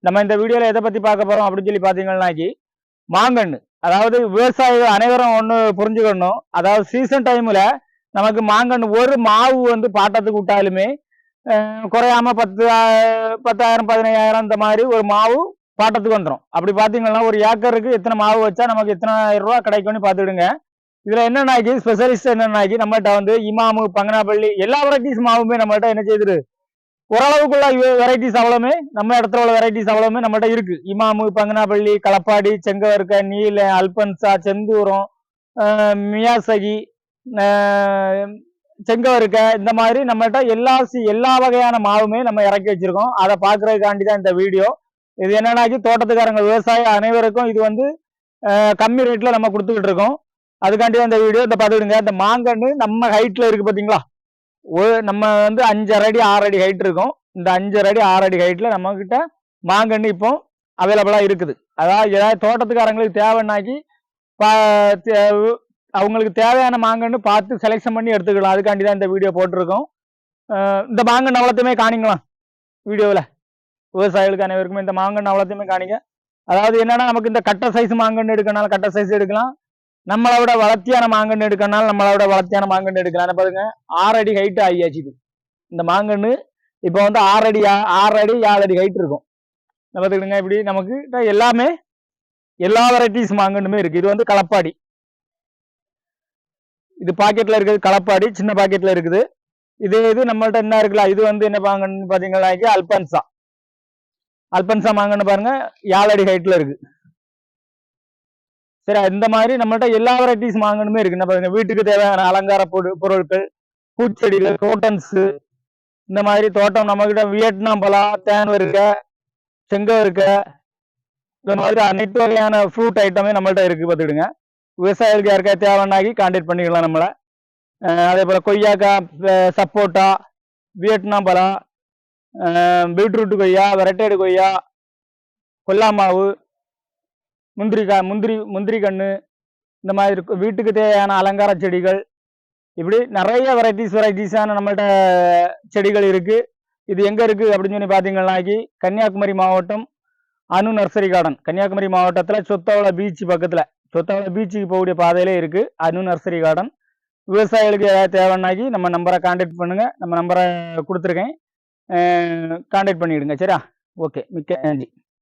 நம்ம இந்த வீடியோல எதை பத்தி பார்க்க போறோம் அப்படின்னு சொல்லி பாத்தீங்கன்னாக்கி மாங்கன்று. அதாவது விவசாயிகள் அனைவரும் ஒண்ணு புரிஞ்சுக்கணும். அதாவது சீசன் டைம்ல நமக்கு மாங்கன்று ஒரு மாவு வந்து பாட்டத்துக்கு விட்டாலுமே குறையாம 10,000 15,000 இந்த மாதிரி ஒரு மாவு பாட்டத்துக்கு வந்துடும். அப்படி பாத்தீங்கன்னா ஒரு ஏக்கருக்கு எத்தனை மாவு வச்சா நமக்கு எத்தனை ரூபாய் கிடைக்கும்னு பாத்துடுங்க. இதுல என்னன்னாக்கி ஸ்பெஷலிஸ்ட் என்னன்னாக்கி நம்மகிட்ட வந்து இமாமு, பங்கனாப்பள்ளி எல்லா வெரைட்டிஸ் மாவுமே நம்மகிட்ட என்ன செய்யுது, ஓரளவுக்குள்ள வெரைட்டிஸ் அவ்வளவுமே நம்ம இடத்துல உள்ள வெரைட்டிஸ் அவ்வளவுமே நம்மகிட்ட இருக்கு. இமாமு, பங்கனாப்பள்ளி, களப்பாடி, செங்கவர்க்க, நீல, அல்பன்சா, செந்தூரம், மியாசகி, செங்கவர்க்க, இந்த மாதிரி நம்மகிட்ட எல்லா வகையான மாவுமே நம்ம இறக்கி வச்சிருக்கோம். அதை பாக்குறதுக்காண்டி தான் இந்த வீடியோ. இது என்னன்னாக்கி தோட்டத்துக்காரங்க விவசாய அனைவருக்கும் இது வந்து கம்மி ரேட்ல நம்ம கொடுத்துக்கிட்டு இருக்கோம். அதுக்காண்டி தான் இந்த வீடியோ. இந்த பார்த்துடுங்க, இந்த மாங்கன்று நம்ம ஹைட்ல இருக்கு பாத்தீங்களா, நம்ம வந்து 5.5 அடி 6 அடி ஹைட் இருக்கும். இந்த 5.5 அடி 6 அடி ஹைட்ல நம்ம கிட்ட மாங்கன்று இப்போ அவைலபிளா இருக்குது. அதாவது ஏதாவது தோட்டத்துக்காரங்களுக்கு தேவைன்னாக்கி அவங்களுக்கு தேவையான மாங்கன்று பார்த்து செலெக்ஷன் பண்ணி எடுத்துக்கலாம். அதுக்காண்டி தான் இந்த வீடியோ போட்டிருக்கோம். இந்த மாங்கன்று அவ்வளோத்தையுமே காணிக்கலாம் வீடியோவில். விவசாயிகளுக்கு அனைவருக்குமே இந்த மாங்கன்று அவ்வளோத்தையுமே காணிக்க. அதாவது என்னன்னா, நமக்கு இந்த கட்டை சைஸ் மாங்கன்று எடுக்கனாலும் கட்டை சைஸ் எடுக்கலாம், நம்மளை விட வளர்த்தியான மாங்கன்று எடுக்கனாலும் நம்மளை விட வளர்த்தியான மாங்கன்று எடுக்கலாம். பாருங்க 6 அடி ஹைட் ஆகியாச்சு. இந்த மாங்கன்று இப்போ வந்து 6 அடி 7 அடி ஹைட் இருக்கும். பார்த்துக்கிடுங்க. இப்படி நமக்கு எல்லாமே எல்லா வெரைட்டிஸ் மாங்கன்றுமே இருக்கு. இது வந்து களப்பாடி, இது பாக்கெட்ல இருக்குது. களப்பாடி சின்ன பாக்கெட்ல இருக்குது. இது நம்மள்ட்ட என்ன இருக்குல்ல, இது வந்து என்ன மாங்கன்னு பாத்தீங்கன்னா அல்பன்சா மாங்கன்னு பாருங்க 7 அடி ஹைட்ல இருக்கு. சரி, இந்த மாதிரி நம்மள்ட்ட எல்லா வெரைட்டிஸ் மாங்கன்றுமே இருக்கு. என்ன பாருங்க, வீட்டுக்கு தேவையான அலங்கார பொருட்கள், பூச்செடிகள், தோட்டன்ஸ், இந்த மாதிரி தோட்டம் நம்ம கிட்ட வியட்நாம் பலா, தேன்வருக்க, செங்கவருக்க, இந்த மாதிரி அனைத்து வகையான ஃப்ரூட் ஐட்டமே நம்மள்ட்ட இருக்கு. பார்த்துடுங்க. விவசாயிகளுக்கு யாருக்கா தேவைன்னாக்கி கான்டாக்ட் பண்ணிக்கலாம் நம்மளை. அதே போல கொய்யாக்காய், சப்போட்டா, வியட்நாம் பலா, பீட்ரூட் கொய்யா, வெரைட்டேடு கொய்யா, கொல்லாமாவு, முந்திரி கண்ணு, இந்த மாதிரி இருக்கும். வீட்டுக்கு தேவையான அலங்கார செடிகள், இப்படி நிறைய வெரைட்டிஸான நம்மள்ட்ட செடிகள் இருக்கு. இது எங்க இருக்கு அப்படின்னு சொல்லி பாத்தீங்கன்னாக்கி கன்னியாகுமரி மாவட்டம் அணு நர்சரி கார்டன். கன்னியாகுமரி மாவட்டத்துல சொத்தவள பீச் பக்கத்துல, சொத்தவள பீச்சுக்கு போகக்கூடிய பாதையிலே இருக்கு அணு நர்சரி கார்டன். விவசாயிகளுக்கு ஏதாவது தேவைன்னாக்கி நம்ம நம்பரை கான்டாக்ட் பண்ணுங்க. நம்ம நம்பரை கொடுத்துருக்கேன், கான்டாக்ட் பண்ணிவிடுங்க. சரியா? ஓகே, மிக்க நன்றி.